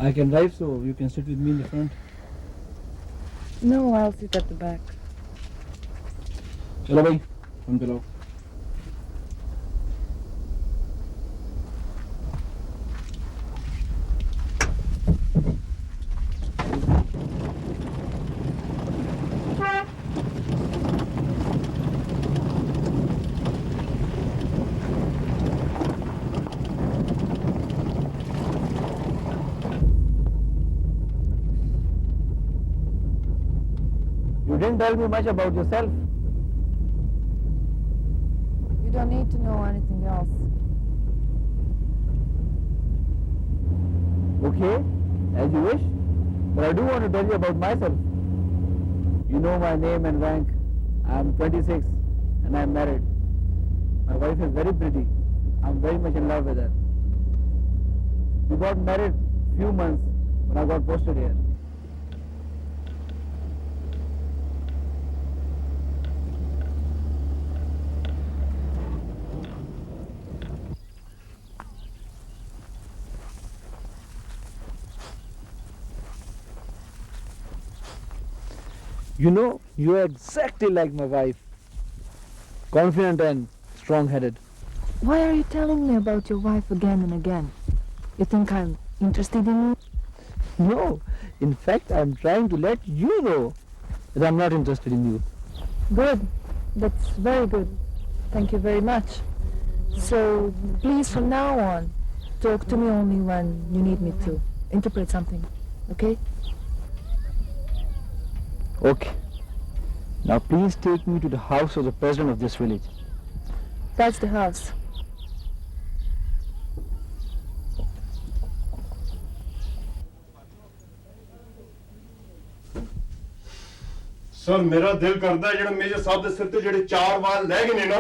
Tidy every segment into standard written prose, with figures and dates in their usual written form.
I can drive, so you can sit with me in the front. No, I'll sit at the back. चलो भाई, हम चलो. You didn't tell me much about yourself. You don't need to know anything else. Okay, as you wish. But I do want to tell you about myself. You know my name and rank. I'm 26 and I'm married. My wife is very pretty. I'm very much in love with her. We got married few months when I got posted here. You know, you are exactly like my wife. Confident and strong-headed. Why are you telling me about your wife again and again? You think I'm interested in you? No, in fact, I'm trying to let you know that I'm not interested in you. Good. That's very good. Thank you very much. So, please, from now on, talk to me only when you need me to. Interpret something, okay? Okay. Now please take me to the house of the president of this village. That's the house. Sir मेरा दिल करता है जेड़ा major साहब दे सिर ते जेड़े चार वाल रह गए ने ना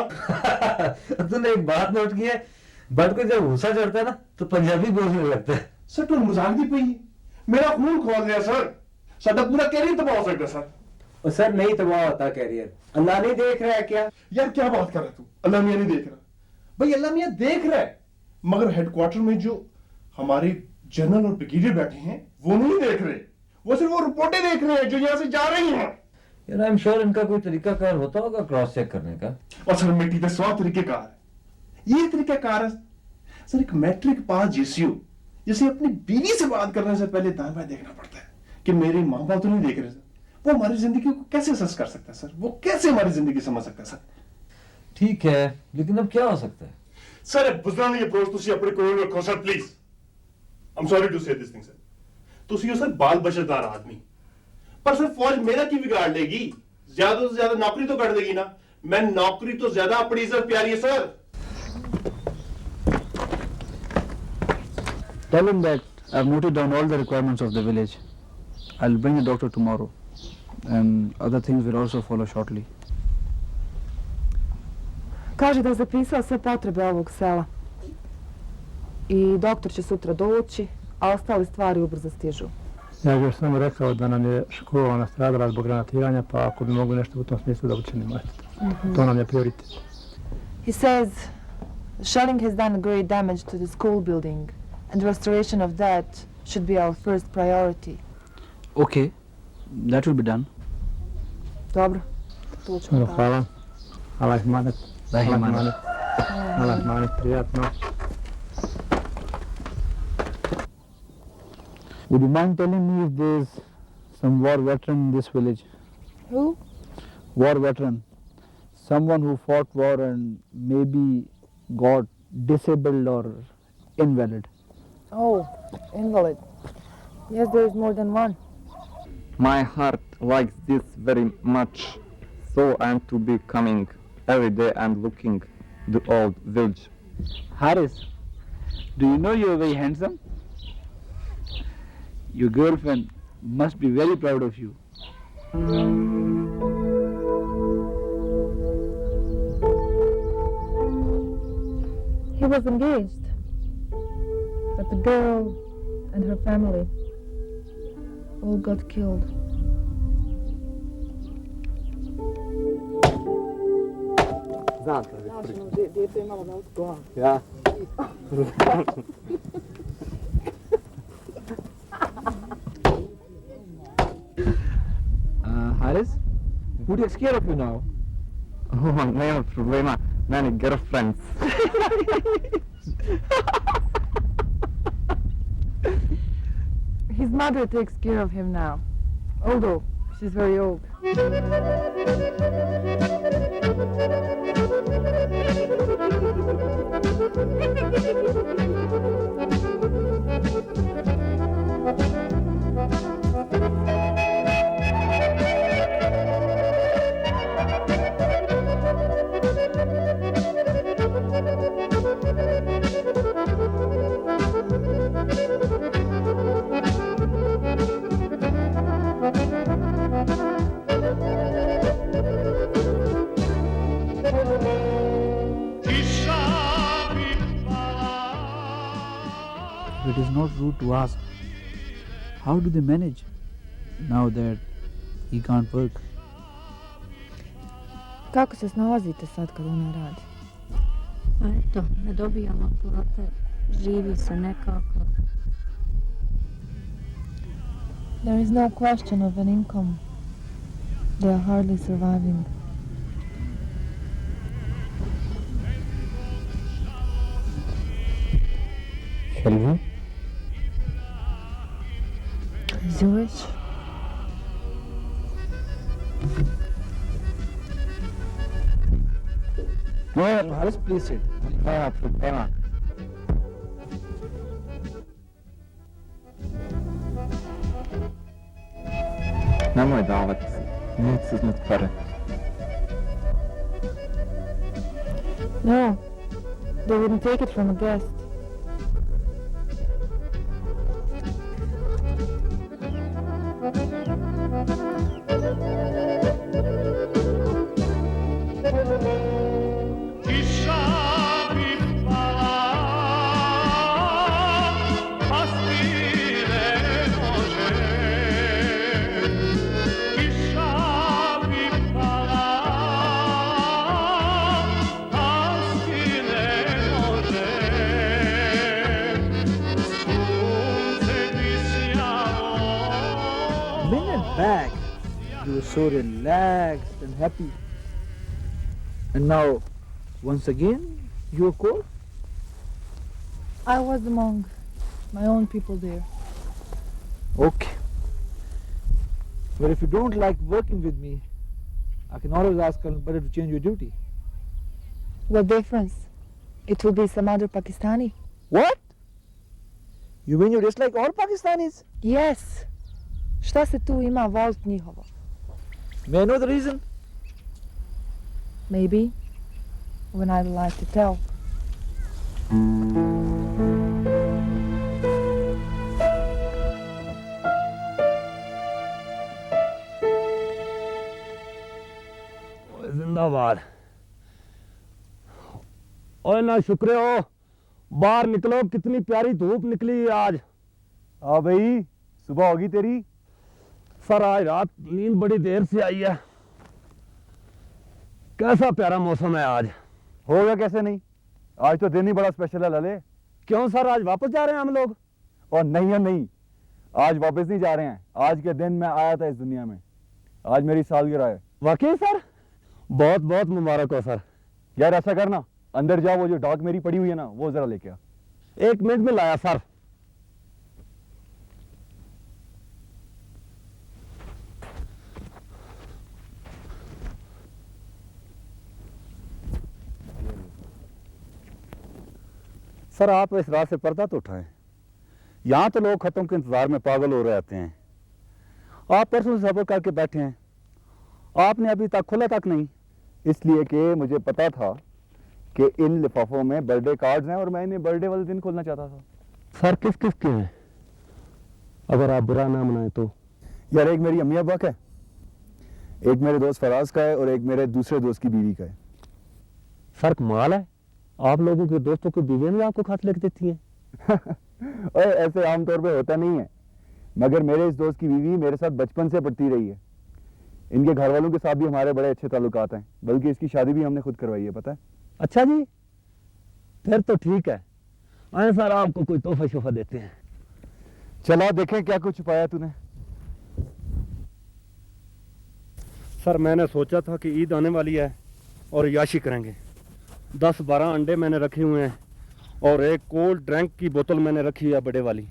तूने एक बात नोट की है, बट को जब गुस्सा चढ़ता है ना तो पंजाबी बोलने लगता है। सर तुम मजाक दी पई मेरा खून खोल दिया सर साडा पूरा कैरियर तबाह हो सकता सर और सर नहीं तबाह होता कैरियर, अल्लाह नहीं देख रहा है क्या? यार क्या बात कर रहा है तू अल्लाह मियां नहीं देख रहा भाई अल्लाह मियां देख रहा है मगर हेडक्वार्टर में जो हमारे जनरल और ब्रिगेडियर बैठे हैं वो नहीं देख रहे वो सिर्फ वो रिपोर्टें देख रहे हैं जो यहाँ से जा रही हैं यार आई एम श्योर इनका कोई तरीका कार होता होगा क्रॉस चेक करने का। और सर मिट्टी का 100 तरीकेकार है ये तरीकेकार है सर एक मैट्रिक पास जीसीयू जिसे अपनी बीवी से बात करने से पहले दाएं बाएं देखना पड़ता है कि मेरे माँ बाप तो नहीं देख रहे सर वो हमारी जिंदगी को कैसे असेस कर सकता है सर वो कैसे हमारी जिंदगी समझ सकता है सर ठीक है लेकिन अब क्या हो सकता है? सर बुजुर्ग ये अप्रोच तुसी अपने कोल रखो sir please I am sorry to say this thing sir तुसी हो सर बाल बचतदार आदमी पर सर फौज मेरा की बिगाड़ लेगी ज्यादा से ज्यादा नौकरी तो कर देगी ना मैं नौकरी तो ज्यादा अपनी इज्जत प्यारी है sir Tell him that I've noted down all the requirements of the village. I'll bring the doctor tomorrow and other things will also follow shortly. Kaže da je zapisao sve potrebe ovog sela. I doktor će sutra doći, a ostale stvari ubrzo stižu. Ja bih još samo rekao da nam je škola nastradala zbog granatiranja, pa ako bi mogli nešto u tom smislu da učinimo. To nam je prioritet. He says shelling has done great damage to the school building and restoration of that should be our first priority. Okay, that will be done. Dobro, tu ćemo tako. Hvala. Allah ihmanet. Allah ihmanet. Allah ihmanet, prijatno. Would you mind telling me if there's some war veteran in this village? Who? War veteran. Someone who fought war and maybe got disabled or invalid. Oh, invalid. Yes, there is more than one. My heart likes this very much, so I am to be coming every day and looking the old village. Haris, do you know you're very handsome? Your girlfriend must be very proud of you. He was engaged, but the girl and her family all got killed. Znam to. Djete je malo na glavu. Ja. Who takes care of you now? Oh, no problema. Many girlfriends. His mother takes care of him now, although she's very old. It is not rude to ask, how do they manage now that he can't work? Kako se snalazite sad kad ona radi? Pa eto, ne dobijamo plate, živi se nekako. There is no question of an income. They are hardly surviving. Shall we? As you wish. No, Haris, please sit. No problema. Nemoj davati, neću uzmet pare. No, they wouldn't take it from a guest. Back, you were so relaxed and happy. And now, once again, you are cold? I was among my own people there. Okay. But if you don't like working with me, I can always ask Colonel Butter to change your duty. What difference? It will be some other Pakistani. What? You mean you dislike all Pakistanis? Yes. Šta se tu ima volt njihovo? May I know the reason? Maybe, when I would like to tell. जिंदाबाद। ओए ना शुक्र हो, बाहर निकलो, कितनी प्यारी धूप निकली है आज। हाँ भाई, सुबह होगी तेरी। सर आज रात नींद बड़ी देर से आई है। कैसा प्यारा मौसम है आज। होगा कैसे नहीं, आज तो दिन ही बड़ा स्पेशल है लले। क्यों सर, आज वापस जा रहे हैं हम लोग? और नहीं, आज वापस नहीं जा रहे हैं। आज के दिन मैं आया था इस दुनिया में, आज मेरी सालगिरह है। वाकई सर, बहुत बहुत मुबारक हो सर। यार ऐसा करना, अंदर जाओ, वो जो डाक मेरी पड़ी हुई है ना, वो जरा लेके आ। 1 मिनट में लाया सर। सर आप इस रात से पर्दा तो उठाएं। यहाँ तो लोग खतों के इंतजार में पागल हो रहे आते हैं। आप परसों से सफर करके बैठे हैं, आपने अभी तक खोला तक नहीं। इसलिए कि मुझे पता था कि इन लिफाफों में बर्थडे कार्ड्स हैं और मैं इन्हें बर्थडे वाले दिन खोलना चाहता था। सर किस किस के हैं, अगर आप बुरा ना मनाए तो? यार एक मेरी अम्मी अब्बा का है, एक मेरे दोस्त फराज का है और एक मेरे दूसरे दोस्त की बीवी का है। सर कमाल है, आप लोगों के दोस्तों की बीवियां भी आपको खत लिख देती हैं। और ऐसे आमतौर पे होता नहीं है, मगर मेरे इस दोस्त की बीवी मेरे साथ बचपन से पढ़ती रही है। इनके घर वालों के साथ भी हमारे बड़े अच्छे ताल्लुकात हैं, बल्कि इसकी शादी भी हमने खुद करवाई है, पता है। अच्छा जी, फिर तो ठीक है। आए सर आपको कोई तोहफा शोफा देते हैं। चला देखें क्या कुछ छुपाया तूने। सर मैंने सोचा था कि ईद आने वाली है और याशी करेंगे। 10-12 अंडे मैंने रखे हुए हैं और एक कोल्ड ड्रिंक की बोतल मैंने रखी है बड़े वाली।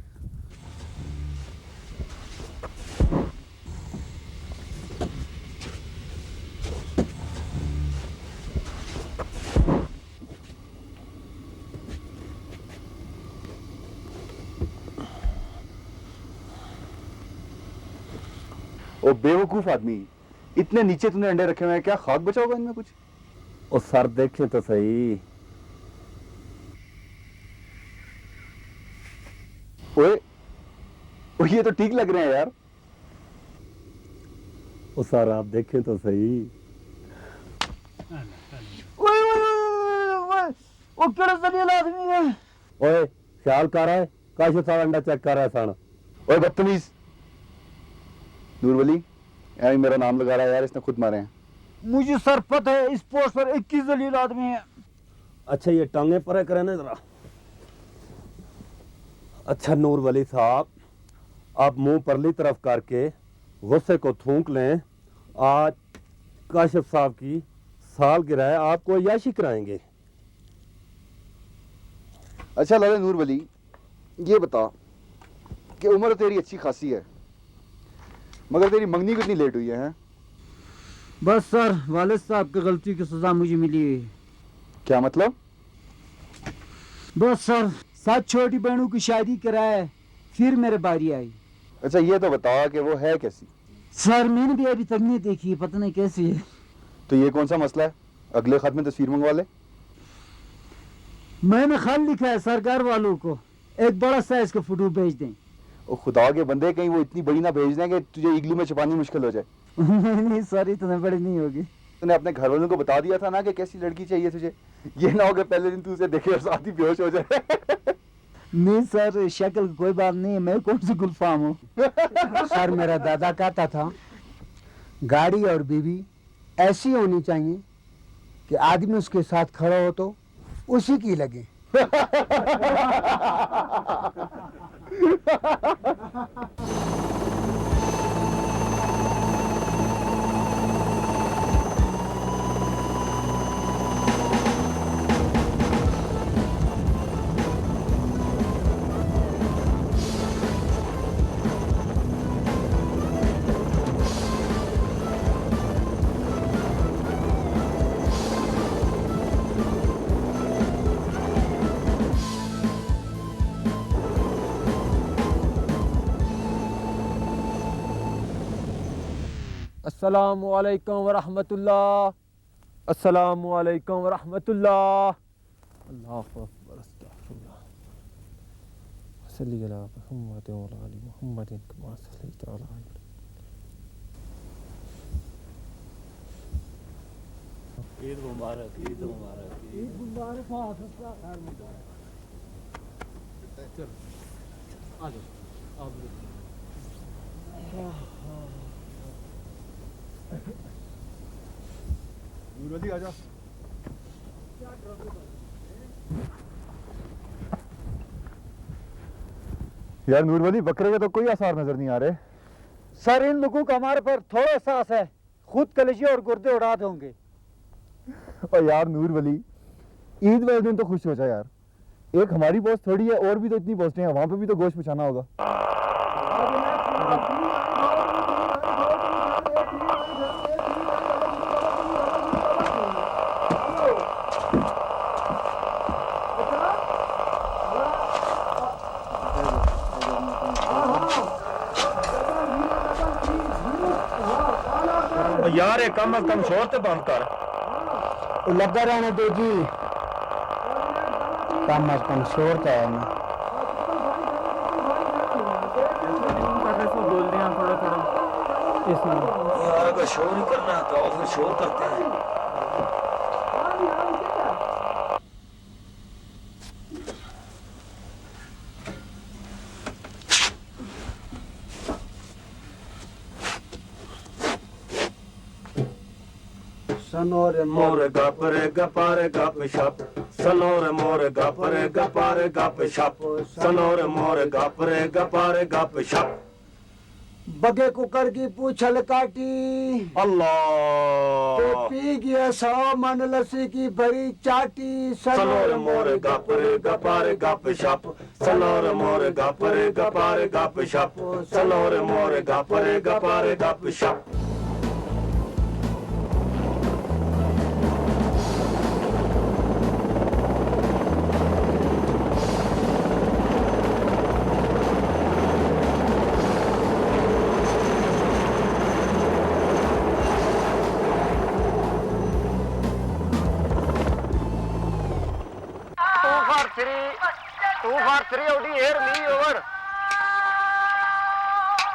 ओ बेवकूफ आदमी, इतने नीचे तूने अंडे रखे हुए हैं, क्या खाक बचा होगा इनमें कुछ? ओ सर देखें तो सही। ओए ओ ये तो ठीक लग रहे हैं यार। ओ सर आप देखें तो सही। ओ केड़ा जलील आदमी है। ओए ख्याल कर रहा है काश सारा अंडा चेक कर रहा है सन। ओए बदतमीज, नूर वली यार मेरा नाम लगा रहा है यार, इसने खुद मारे हैं। मुझे सर पता है इस पोस्ट पर 21 जलील आदमी है। अच्छा ये टांगे परे करें ना जरा। अच्छा नूर वली साहब, आप मुंह परली तरफ करके गुस्से को थूक लें। आज काशिफ साहब की सालगिरह है, आपको याशी कराएंगे। अच्छा लाले नूर वली, ये बता कि उम्र तेरी अच्छी खासी है, मगर तेरी मंगनी कितनी लेट हुई है, हैं? बस सर वालिद साहब की गलती की सजा मुझे मिली है। क्या मतलब? बस सर 7 छोटी बहनों की शादी कराए, फिर मेरे बारी आई। अच्छा ये तो बता कि वो है कैसी? सर मैंने भी अभी तक नहीं देखी, पता नहीं कैसी है। तो ये कौन सा मसला है? अगले खत में तस्वीर मंगवा ले। मैंने खत लिखा है सरकार वालों को एक बड़ा साइज का फोटो भेज दें। ओ खुदा के बंदे, कहीं वो इतनी बड़ी ना भेज दें कि तुझे इग्लू में छुपानी मुश्किल हो जाए। नहीं सर इतने बड़ी नहीं होगी। तूने अपने घर वालों को बता दिया था ना कि कैसी लड़की चाहिए तुझे? ये ना हो कि पहले दिन तू उसे देखे और साथ ही बेहोश हो जाए। नहीं सर शक्ल की कोई बात नहीं है, मैं कौन सी गुलफाम हूँ। सर मेरा दादा कहता था गाड़ी और बीवी ऐसी होनी चाहिए कि आदमी उसके साथ खड़ा हो तो उसी की लगे। अस्सलामु अलैकुम वरहमतुल्लाह, अस्सलामु अलैकुम वरहमतुल्लाह। अल्लाहु अकबर, अस्तगफिरुल्लाह। सल्ली अला मुहम्मद व अला आलि मुहम्मद कमा सल्लैता अला इब्राहीम। ईद मुबारक, ईद मुबारक, ईद मुबारक। चलो आ जाओ आप। नूर वली आजा। यार नूर वली, बकरे के तो कोई आसार नजर नहीं आ रहे। सर इन लोगों का हमारे पर थोड़ा एहसास है, खुद कलेजे और गुर्दे उड़ा देंगे। और यार नूर वली, ईद वाले दिन तो खुश हो जाए यार। एक हमारी पोस्ट थोड़ी है, और भी तो इतनी पोस्टें हैं, वहां पे भी तो गोश्त पहुंचाना होगा। यार एक कम अज कम शोर तो बंद कर। लगा रहने दो जी, कम अज कम शोर तो है ना। बोल रहे हैं थोड़ा थोड़ा यार अगर शोर ही करना है तो फिर शोर करते हैं। सनोरे मोरे गपरे गपारे गप शप, सनोरे मोरे गपरे गपारे गप शप, सनोरे मोरे गपरे गपारे गप शप। बगे कुकर की पूछल काटी अल्लाह तो पी गया 100 मन लस्सी की भरी चाटी सलोर मोर गपर गपार गप शप सलोर मोर गपर गपार गप शप सलोर मोर गपर गपार गप शप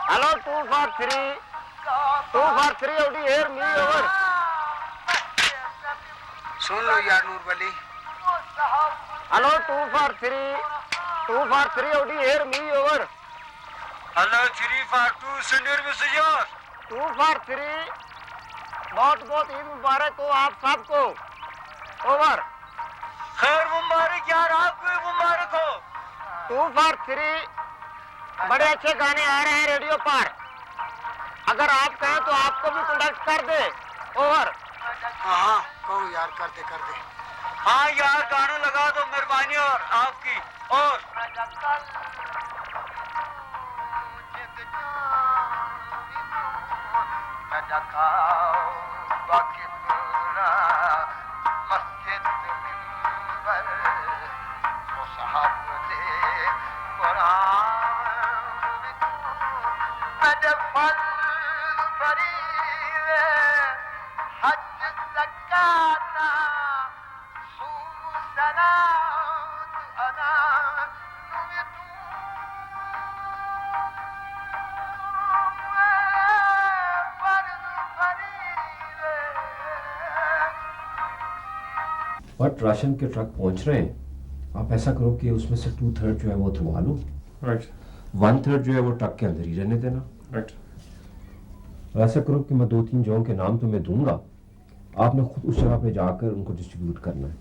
Hello, 243 OD here, me over. सुन लो यार नूर वली। Hello, 243 OD here, me over. Hello, 342 send your messages. 243 बहुत बहुत ईद मुबारक हो आप सबको। ओवर। खैर मुबारक यार, आपको भी मुबारक हो। 243 बड़े अच्छे गाने आ रहे हैं रेडियो पर, अगर आप कहें तो आपको भी कंडक्ट कर दे। ओवर। हाँ कहो यार, कर दे। हाँ यार गाना लगा दो, मेहरबानी और आपकी। और बट राशन के ट्रक पहुंच रहे हैं, आप ऐसा करो कि उसमें से 2/3 जो है वो धुआ लो। राइट। 1/3 जो है वो ट्रक के अंदर ही रहने देना। राइट। ऐसा करो कि मैं 2-3 जगहों के नाम तुम्हें दूंगा, आपने खुद उस जगह पे जाकर उनको डिस्ट्रीब्यूट करना है,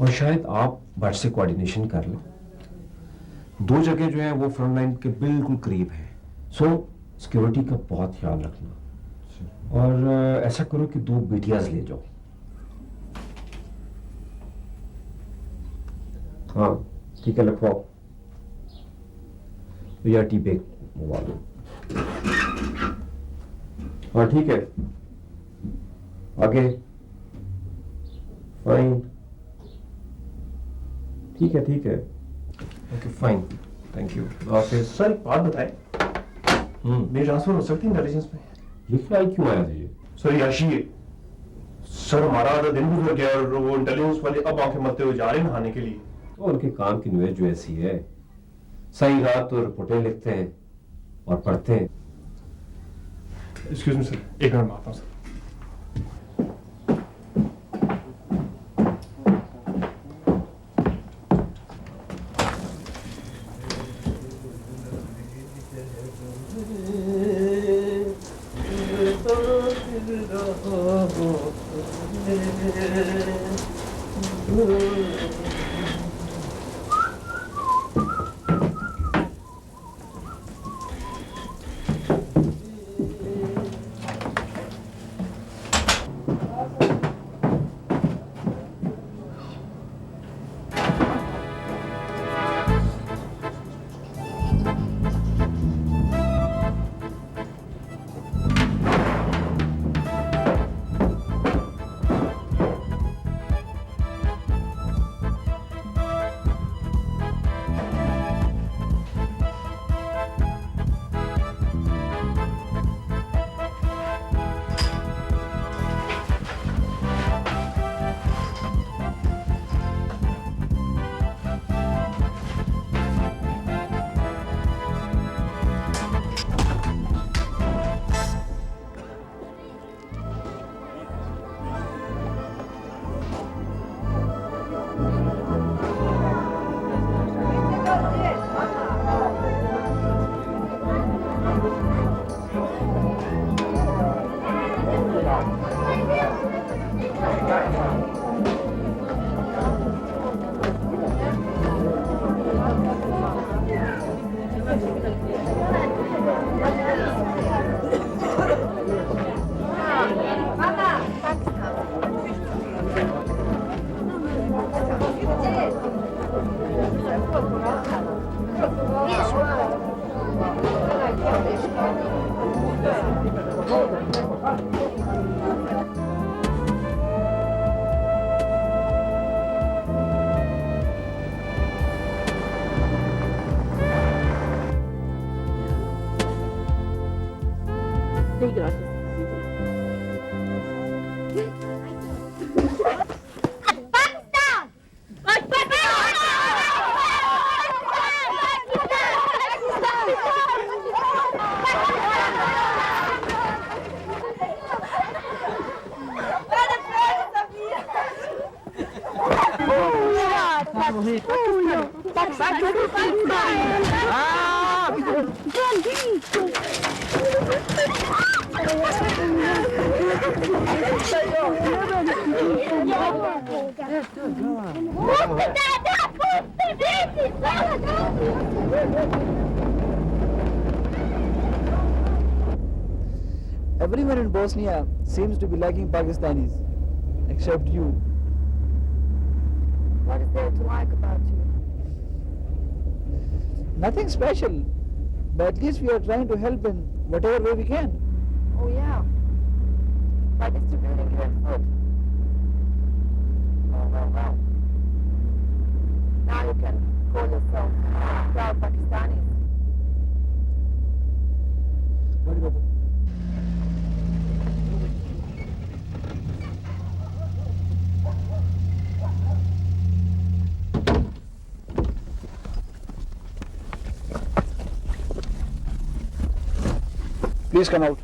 और शायद आप बट से कोऑर्डिनेशन कर लें। 2 जगह जो है वो फ्रंट लाइन के बिल्कुल करीब है, सो सिक्योरिटी का बहुत ख्याल रखना। और ऐसा करो कि 2 BTRs ले जाओ। हाँ ठीक है, लिखवाओ। या टी पे मंगवा लो। हाँ ठीक है, आगे। फाइन, ठीक है okay fine, thank you. Sir एक बात बताएं, मेरी ट्रांसफर हो सकती है इंटेलिजेंस में? ये फ्लाइट क्यों आया था ये? सर याशी है सर, हमारा आधा दिन गुजर गया और वो इंटेलिजेंस वाले अब आंखें मलते हुए जा रहे हैं नहाने के लिए। तो उनके काम की नुवेज जो ऐसी है, सही रात तो रिपोर्टें लिखते हैं और पढ़ते हैं। एक्सक्यूज मी सर, एक मिनट में आता हूँ sir. Everyone in Bosnia seems to be liking Pakistanis, except you. What is there to like about you? Nothing special, but at least we are trying to help in whatever way we can. Oh yeah, by distributing your food. Well. Now you can call yourself proud Pakistanis. Please come out.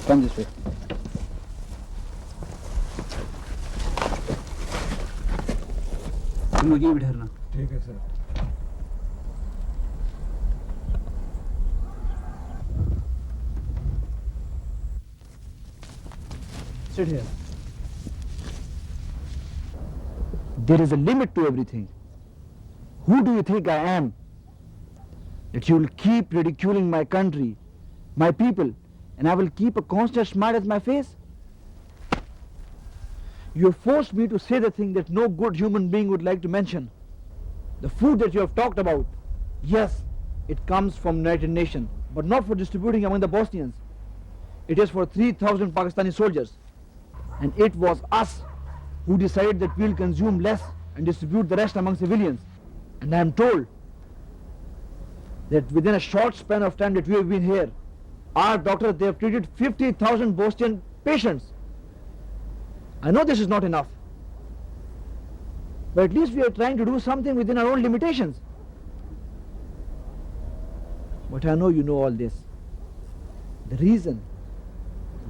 Come this way. तुम लोग ये भी ठहरना। ठीक है sir. Sit here. There is a limit to everything. Who do you think I am? That you will keep ridiculing my country, my people, and I will keep a constant smile at my face? You have forced me to say the thing that no good human being would like to mention. The food that you have talked about, yes, it comes from United Nations, but not for distributing among the Bosnians. It is for 3,000 Pakistani soldiers. And it was us who decided that we'll consume less and distribute the rest among civilians. And I am told that within a short span of time that we have been here, our doctors, they have treated 50,000 Bosnian patients. I know this is not enough, but at least we are trying to do something within our own limitations. But I know you know all this. The reason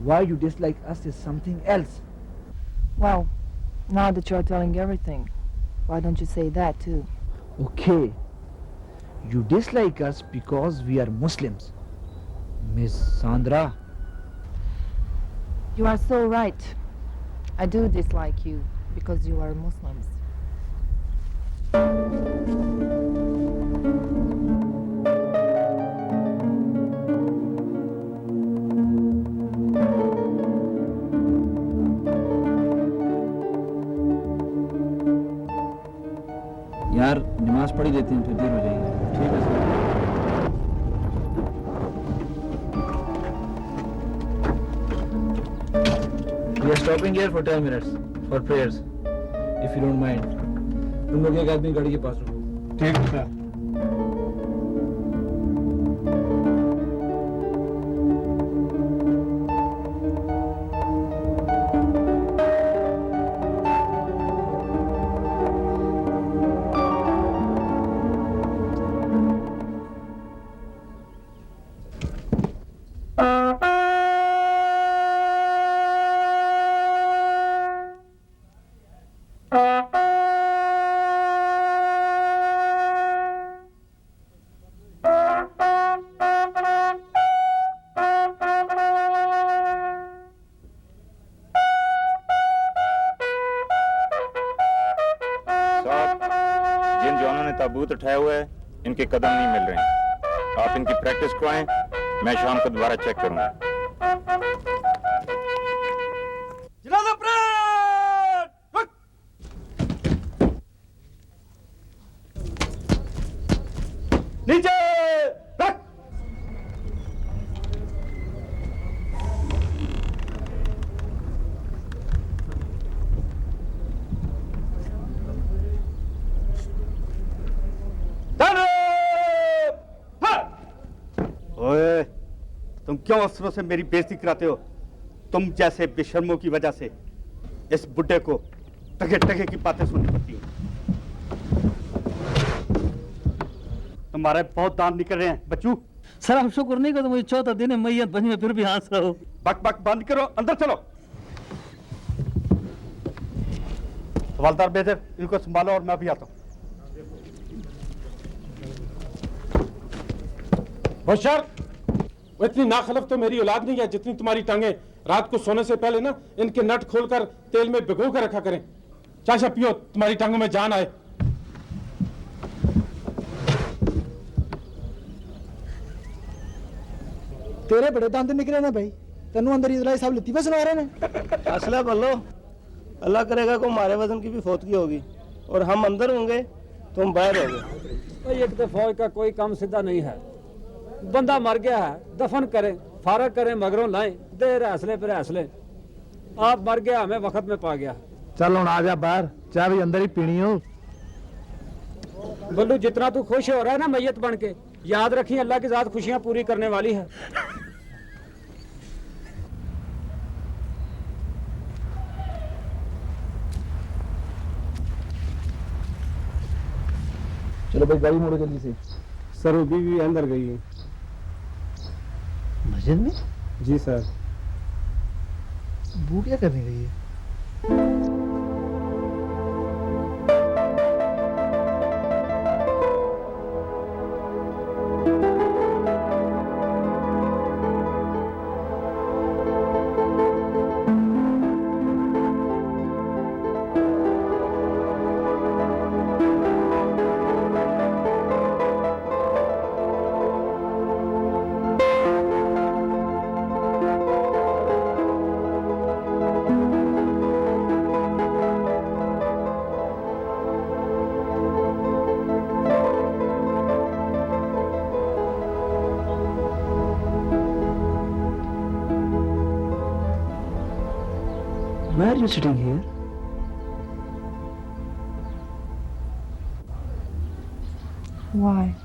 why you dislike us is something else. Well, now that you're telling everything, why don't you say that too? Okay, you dislike us because we are Muslims. Miss Sandra. You are so right. I do dislike you because you are Muslims. यार नमाज पढ़ी देते हैं फिर देर हो जाएगी। ठीक है sir. We are stopping here for 10 minutes for prayers, if you don't mind. तुम लोग एक आदमी गाड़ी के पास रुको। ठीक है सर। ताबूत उठाए हुए हैं, इनके कदम नहीं मिल रहे हैं। आप इनकी प्रैक्टिस करवाएं, मैं शाम को दोबारा चेक करूंगा। नीचे रख। ओए, तुम क्यों अफसरों से मेरी बेइज्जती कराते हो? तुम जैसे बेशर्मों की वजह से इस बुड्ढे को टके टके की बातें सुननी पड़ती है। तुम्हारे बहुत दांत निकल रहे हैं बच्चू। सर आप शुक्र नहीं करो, मुझे चौथा दिन है मैयत बनी में फिर भी हंस रहा हो। बक बक बंद करो, अंदर चलो। हवालदार बेदर, इनको संभालो और मैं अभी आता हूँ। होशियार, वो इतनी नाखलफ तो मेरी औलाद नहीं है जितनी तुम्हारी टांगे। रात को सोने से पहले ना इनके नट खोलकर तेल में भिगो कर रखा करें। चाशा पियो, तुम्हारी टांगों में जान आए। तेरे बड़े दांत निकले ना भाई, तेनू अंदर इजराइल साहब लतीफे सुना रहे ने। हौसला कर लो, अल्लाह करेगा को हमारे वजन की भी फौतगी होगी और हम अंदर होंगे तुम बाहर होगे। एक तो फौज का कोई काम सीधा नहीं है। बंदा मर गया है, दफन करें, फारग करें, मगरों लाएं, देर हौसले पर हौसले। आप मर गया, हमें वक्त में पा गया। चल हुण आ जा बाहर, चाय भी अंदर ही पीनी हो। बल्लू जितना तू खुश हो रहा है ना मैयत बन के, याद रखिए अल्लाह की जात खुशियां पूरी करने वाली है। चलो भाई गाड़ी मोड़ो जल्दी से। सर वो बीवी अंदर गई है। मस्जिद में? जी सर। वो क्या करने गई है? Why are you sitting here? Why?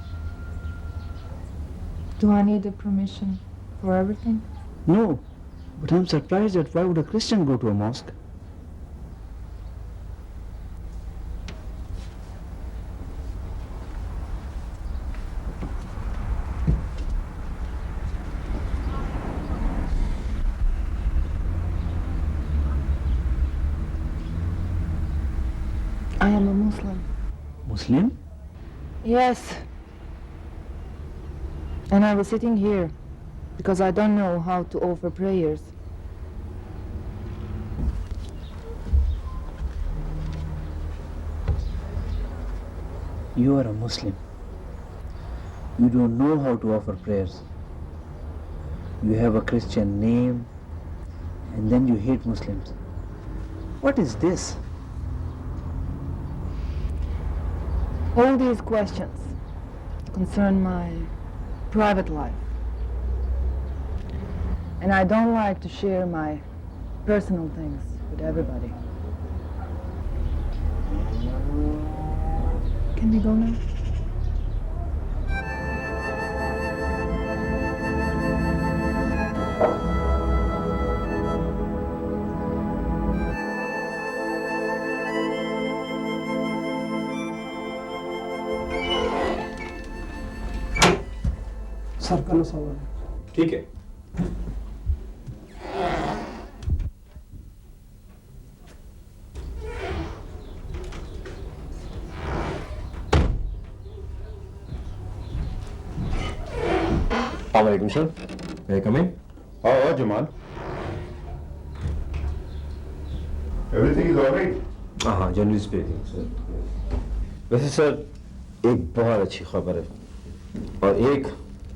Do I need a permission for everything? No, but I'm surprised that why would a Christian go to a mosque? I am a Muslim. Muslim? Yes. And I was sitting here because I don't know how to offer prayers. You are a Muslim. You don't know how to offer prayers. You have a Christian name and then you hate Muslims. What is this? All these questions concern my private life. And I don't like to share my personal things with everybody. Can we go now? Sir का सवाल ठीक है। Assalamualaikum sir. May I come in? हाँ Jamal. Everything is all right? हाँ generally speaking sir. वैसे sir एक बहुत अच्छी खबर है और एक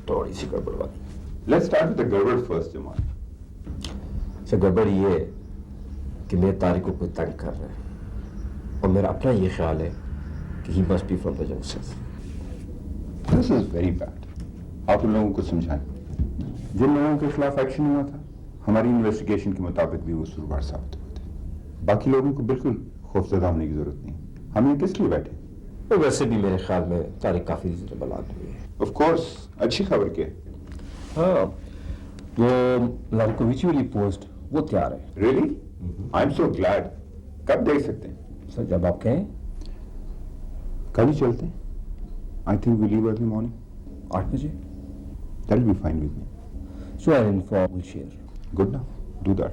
थोड़ी सी गड़बड़ वाली। Let's start with the गड़बड़ first जमाल। सर गड़बड़ ये है कि मेरे तारिक को कोई तंग कर रहा है और मेरा अपना ये ख्याल है कि he must be from the youngsters. This is very bad. आप उन लोगों को समझाएं। जिन लोगों के खिलाफ एक्शन हुआ था हमारी इन्वेस्टिगेशन के मुताबिक भी वो कसूरवार साबित हुए थे। बाकी लोगों को बिल्कुल खौफजदा होने की जरूरत नहीं। हम ये किस लिए बैठे? तो वैसे भी मेरे ख्याल में तारिक काफी रीजनेबल आदमी है। Of course, अच्छी खबर क्या? हाँ, वो लंकोविची वाली पोस्ट वो तैयार है। Really? I'm so glad. कब देख सकते हैं? सर जब आप कहें। कल ही चलते हैं। I think we leave early morning. 8 बजे। That'll be fine with me. So an informal share. Good now. Do that.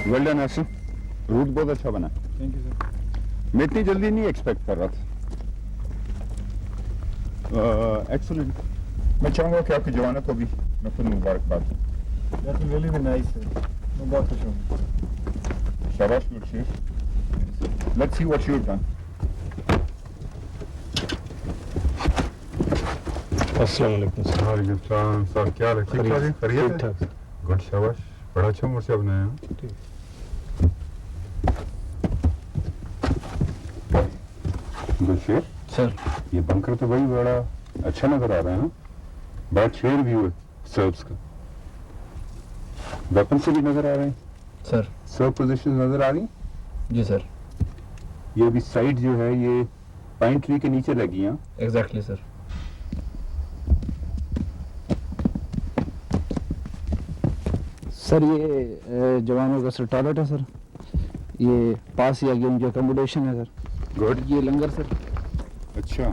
Well done, Asim. Route बहुत अच्छा बना। Thank you sir. मैं इतनी जल्दी नहीं एक्सपेक्ट कर रहा था। एक्सीलेंट। मैं चाहूँगा कि आपकी जवानों को भी मैं खुद मुबारकबाद दूँ। That's really been nice sir. मैं बहुत खुश हूँ। शाबाश गुरशीर। Let's see what you've done. अस्सलाम वालेकुम सर। वालेकुम सलाम सर, क्या हाल है? ठीक ठाक है? खैरियत है? गुड, शाबाश, बड़ा अच्छा मोर्चा बनाया है। गुरशीर सर, ये बंकर तो वही बड़ा अच्छा नजर आ रहा है ना? बड़ा क्लियर व्यू है सर्ब्स का। वेपन से भी नजर आ रहे हैं सर। सर्व पोजीशन नजर आ रही हैं? जी सर। ये अभी साइड जो है ये पाइन ट्री के नीचे लगी हैं। Exactly sir. सर ये जवानों का सर टॉयलेट है सर, ये पास ही आगे उनकी अकोमोडेशन है सर। गुड। ये लंगर सर। अच्छा।